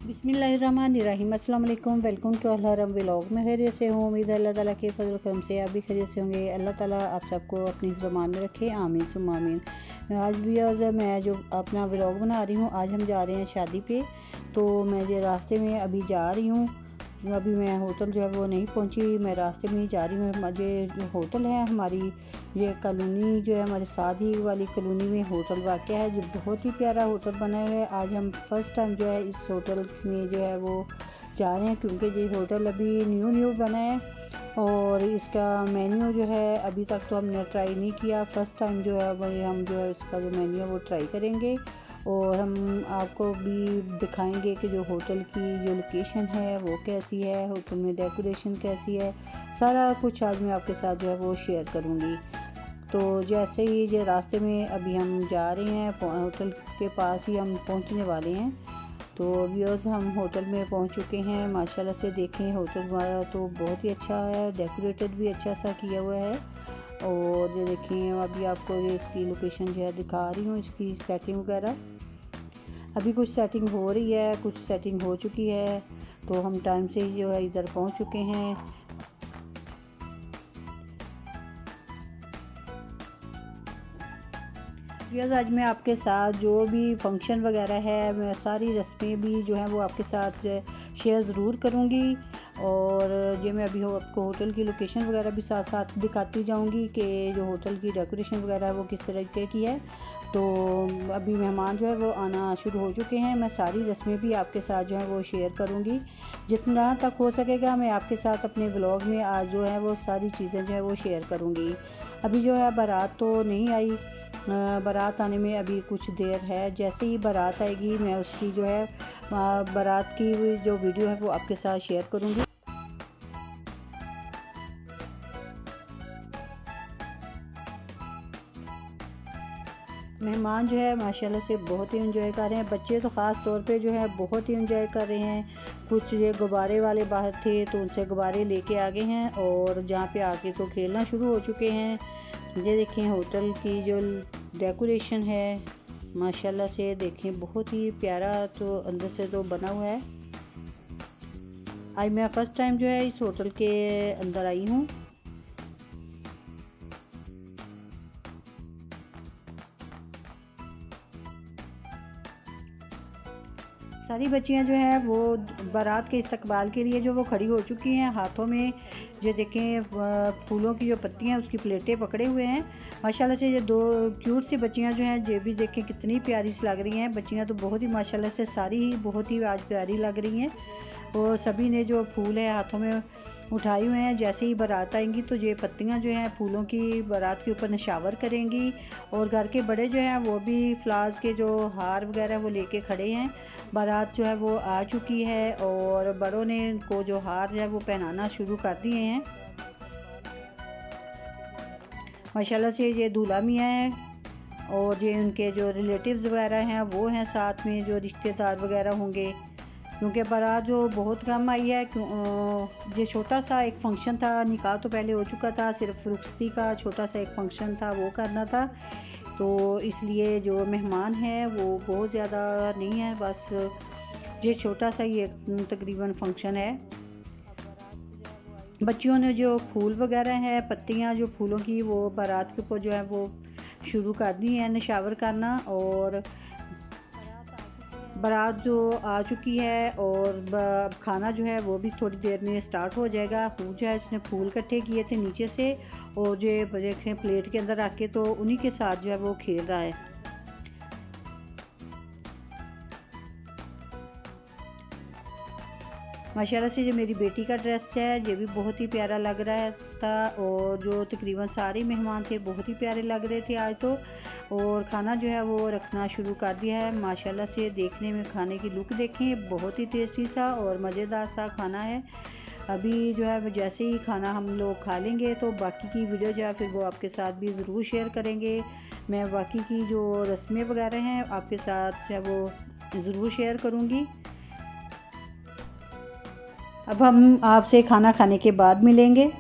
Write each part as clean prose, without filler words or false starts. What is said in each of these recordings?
बिस्मिल्लाहिर्रहमानिर्रहीम। अस्सलाम वालेकुम। वेलकम टू अल हरम व्लॉग। मैं खैरियत से हूँ। उम्मीद है अल्लाह ताला के फजल करम से आप भी खैरियत से होंगे। अल्लाह ताला आप सबको अपनी ज़ुबान में रखे, आमीन सुम्मा आमीन। आज व्यूअर्स मैं जो अपना व्लॉग बना रही हूँ, आज हम जा रहे हैं शादी पे। तो मैं जो रास्ते में अभी जा रही हूँ, अभी मैं होटल जो है वो नहीं पहुंची, मैं रास्ते में ही जा रही हूँ। मुझे जो होटल है हमारी ये कॉलोनी जो है हमारे साथ ही वाली कॉलोनी में होटल वाक़या है, जो बहुत ही प्यारा होटल बना हुआ है। आज हम फर्स्ट टाइम जो है इस होटल में जो है वो जा रहे हैं, क्योंकि ये होटल अभी न्यू बना है और इसका मेन्यू जो है अभी तक तो हमने ट्राई नहीं किया। फ़र्स्ट टाइम जो है वही हम जो है इसका जो मेन्यू है वो ट्राई करेंगे और हम आपको भी दिखाएंगे कि जो होटल की जो लोकेशन है वो कैसी है, होटल में डेकोरेशन कैसी है, सारा कुछ आज मैं आपके साथ जो है वो शेयर करूँगी। तो जैसे ही जो रास्ते में अभी हम जा रहे हैं, होटल के पास ही हम पहुंचने वाले हैं। तो व्यूअर्स हम होटल में पहुंच चुके हैं। माशाल्लाह से देखें होटल हमारा तो बहुत ही अच्छा है, डेकोरेटेड भी अच्छा सा किया हुआ है। और ये देखें अभी आपको ये इसकी लोकेशन जो है दिखा रही हूँ, इसकी सेटिंग वगैरह। अभी कुछ सेटिंग हो रही है, कुछ सेटिंग हो चुकी है, तो हम टाइम से ही जो है इधर पहुंच चुके हैं। आज मैं आपके साथ जो भी फंक्शन वगैरह है, मैं सारी रस्में भी जो है वो आपके साथ शेयर ज़रूर करूँगी। और ये मैं अभी आपको होटल की लोकेशन वगैरह भी साथ साथ दिखाती जाऊँगी कि जो होटल की डेकोरेशन वगैरह है वो किस तरीके की है। तो अभी मेहमान जो है वो आना शुरू हो चुके हैं। मैं सारी रस्में भी आपके साथ जो है वो शेयर करूँगी, जितना तक हो सकेगा मैं आपके साथ अपने व्लॉग में आज जो है वो सारी चीज़ें जो है वो शेयर करूँगी। अभी जो है बारात तो नहीं आई, बारात आने में अभी कुछ देर है। जैसे ही बारात आएगी मैं उसकी जो है बारात की जो वीडियो है वो आपके साथ शेयर करूँगी। मेहमान जो है माशाल्लाह से बहुत ही एंजॉय कर रहे हैं। बच्चे तो ख़ास तौर पे जो है बहुत ही एंजॉय कर रहे हैं। कुछ ये गुब्बारे वाले बाहर थे तो उनसे गुब्बारे लेके आ गए हैं और जहाँ पे आके तो खेलना शुरू हो चुके हैं। ये देखें होटल की जो डेकोरेशन है माशाल्लाह से देखें बहुत ही प्यारा, तो अंदर से तो बना हुआ है। आज मैं फ़र्स्ट टाइम जो है इस होटल के अंदर आई हूँ। सारी बच्चियां जो हैं वो बारात के इस्तकबाल के लिए जो वो खड़ी हो चुकी हैं। हाथों में ये देखें फूलों की जो पत्तियां उसकी प्लेटें पकड़े हुए हैं। माशाल्लाह से ये दो क्यूट सी बच्चियां जो हैं ये भी देखें कितनी प्यारी सी लग रही हैं। बच्चियां तो बहुत ही माशाल्लाह से सारी ही बहुत ही आज प्यारी लग रही हैं। और सभी ने जो फूल है हाथों में उठाए हुए हैं। जैसे ही बारात आएंगी तो ये पत्तियां जो हैं फूलों की बारात के ऊपर निशावर करेंगी। और घर के बड़े जो हैं वो भी फ्लावर्स के जो हार वगैरह वो लेके खड़े हैं। बारात जो है वो आ चुकी है और बड़ों ने इनको जो हार है वो पहनाना शुरू कर दिए हैं। माशाल्लाह से ये दूल्हा मियाँ हैं और ये उनके जो रिलेटिव्स वगैरह हैं वो हैं साथ में, जो रिश्तेदार वगैरह होंगे, क्योंकि बारात जो बहुत कम आई है। ये छोटा सा एक फ़ंक्शन था, निकाह तो पहले हो चुका था, सिर्फ रुखसती का छोटा सा एक फ़ंक्शन था वो करना था। तो इसलिए जो मेहमान हैं वो बहुत ज़्यादा नहीं है, बस ये छोटा सा ये तकरीबन फ़ंक्शन है। बच्चियों ने जो फूल वगैरह है, पत्तियां जो फूलों की वो बारात के ऊपर जो है वो शुरू कर दी है निशावर करना। और बारात जो आ चुकी है और खाना जो है वो भी थोड़ी देर में स्टार्ट हो जाएगा। खूब जो है उसने फूल इकट्ठे किए थे नीचे से और जो देखें प्लेट के अंदर रख के तो उन्हीं के साथ जो है वो खेल रहा है। माशाल्लाह से जो मेरी बेटी का ड्रेस है ये भी बहुत ही प्यारा लग रहा था। और जो तकरीबन सारे मेहमान थे बहुत ही प्यारे लग रहे थे आज तो। और खाना जो है वो रखना शुरू कर दिया है। माशाल्लाह से देखने में खाने की लुक देखें, बहुत ही टेस्टी सा और मज़ेदार सा खाना है। अभी जो है जैसे ही खाना हम लोग खा लेंगे तो बाकी की वीडियो जो है फिर वो आपके साथ भी ज़रूर शेयर करेंगे। मैं बाकी की जो रस्में वगैरह हैं आपके साथ जो है वो ज़रूर शेयर करूँगी। अब हम आपसे खाना खाने के बाद मिलेंगे।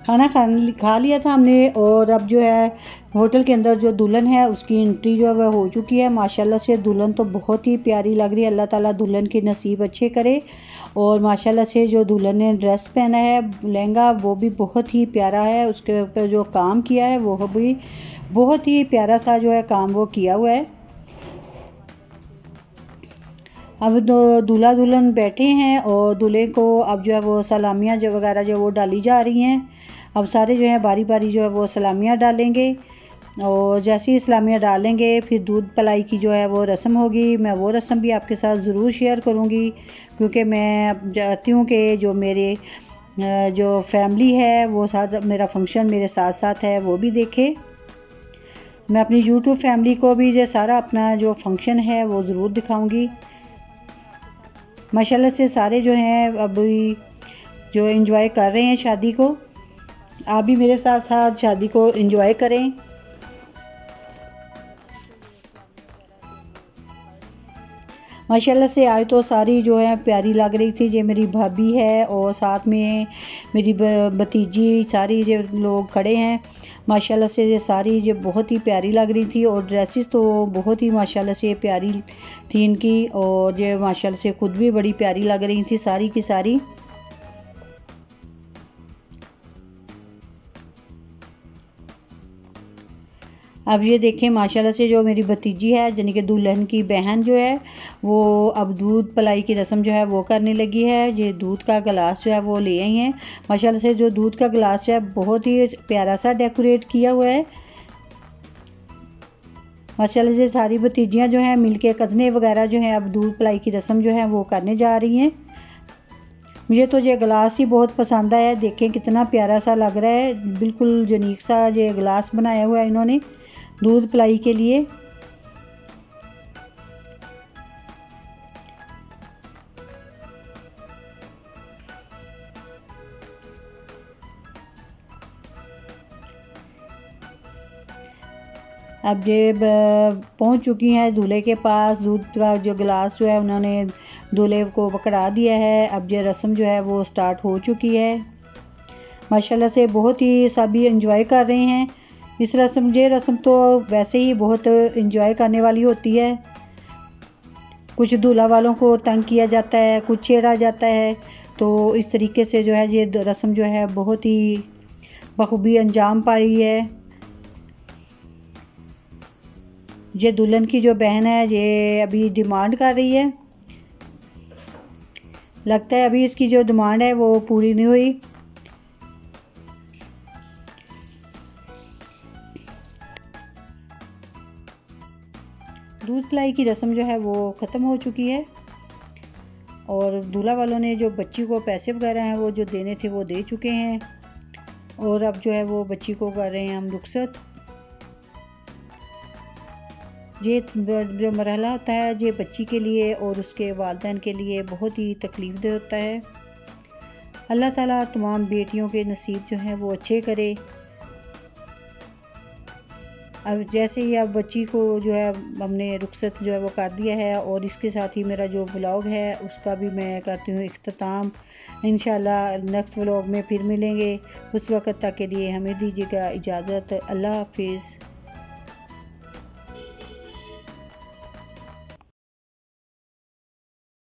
खाना खा लिया था हमने और अब जो है होटल के अंदर जो दुल्हन है उसकी एंट्री जो है वह हो चुकी है। माशाल्लाह से दुल्हन तो बहुत ही प्यारी लग रही है। अल्लाह ताला दुल्हन के नसीब अच्छे करे। और माशाल्लाह से जो दुल्हन ने ड्रेस पहना है लहंगा वो भी बहुत ही प्यारा है। उसके ऊपर जो काम किया है वो भी बहुत ही प्यारा सा जो है काम वो किया हुआ है। अब दूल्हा दुल्हन बैठे हैं और दूल्हे को अब जो है वो सलामियाँ जो वगैरह जो वो डाली जा रही हैं। अब सारे जो है बारी बारी जो है वो सलामियाँ डालेंगे और जैसे ही सलामियाँ डालेंगे फिर दूध पलाई की जो है वो रस्म होगी। मैं वो रस्म भी आपके साथ ज़रूर शेयर करूँगी क्योंकि मैं अब चाहती हूँ कि जो मेरे जो फैमिली है वो साथ मेरा फंक्शन मेरे साथ साथ है वो भी देखे। मैं अपनी यूट्यूब फैमिली को भी जो सारा अपना जो फंक्शन है वो ज़रूर दिखाऊँगी। माशाल्लाह से सारे जो हैं अभी जो एंजॉय कर रहे हैं शादी को। आप भी मेरे साथ साथ शादी को एंजॉय करें। माशाल्लाह से आज तो सारी जो है प्यारी लग रही थी। ये मेरी भाभी है और साथ में मेरी भतीजी सारी जो लोग खड़े हैं। माशाल्लाह से ये सारी ये बहुत ही प्यारी लग रही थी और ड्रेसेस तो बहुत ही माशाल्लाह से प्यारी थी इनकी। और ये माशाल्लाह से खुद भी बड़ी प्यारी लग रही थी सारी की सारी। अब ये देखें माशाल्लाह से जो मेरी भतीजी है यानी कि दुल्हन की बहन जो है वो अब दूध पलाई की रस्म जो है वो करने लगी है। ये दूध का गिलास जो है वो ले आई हैं। माशाल्लाह से जो दूध का गिलास है बहुत ही प्यारा सा डेकोरेट किया हुआ है। माशाल्लाह से सारी भतीजियाँ जो हैं मिलके कज़ने वगैरह जो हैं अब दूध पलाई की रस्म जो है वो करने जा रही हैं। मुझे तो ये गिलास ही बहुत पसंद आया। देखें कितना प्यारा सा लग रहा है। बिल्कुल यूनिक सा ये गिलास बनाया हुआ है इन्होंने दूध पिलाई के लिए। अब ये पहुंच चुकी हैं दूल्हे के पास। दूध का जो गिलास जो है उन्होंने दूल्हे को पकड़ा दिया है। अब ये रस्म जो है वो स्टार्ट हो चुकी है। माशाल्लाह से बहुत ही सभी एंजॉय कर रहे हैं इस रस्म। ये रस्म तो वैसे ही बहुत एंजॉय करने वाली होती है। कुछ दूल्हा वालों को तंग किया जाता है, कुछ छेड़ा जाता है, तो इस तरीके से जो है ये रस्म जो है बहुत ही बखूबी अंजाम पाई है। ये दुल्हन की जो बहन है ये अभी डिमांड कर रही है। लगता है अभी इसकी जो डिमांड है वो पूरी नहीं हुई। दूध पिलाई की रस्म जो है वो ख़त्म हो चुकी है और दूल्हा वालों ने जो बच्ची को पैसे वगैरह हैं वो जो देने थे वो दे चुके हैं। और अब जो है वो बच्ची को कर रहे हैं हम रुखसत। ये जो मरहला होता है ये बच्ची के लिए और उसके वालिदैन के लिए बहुत ही तकलीफ़देह होता है। अल्लाह ताला तमाम बेटियों के नसीब जो हैं वो अच्छे करे। अब जैसे ही अब बच्ची को जो है हमने रुखसत जो है वो कर दिया है और इसके साथ ही मेरा जो व्लॉग है उसका भी मैं करती हूँ इख्तिताम। इंशाल्लाह नेक्स्ट व्लॉग में फिर मिलेंगे। उस वक़्त तक के लिए हमें दीजिएगा इजाज़त। अल्लाह हाफिज़।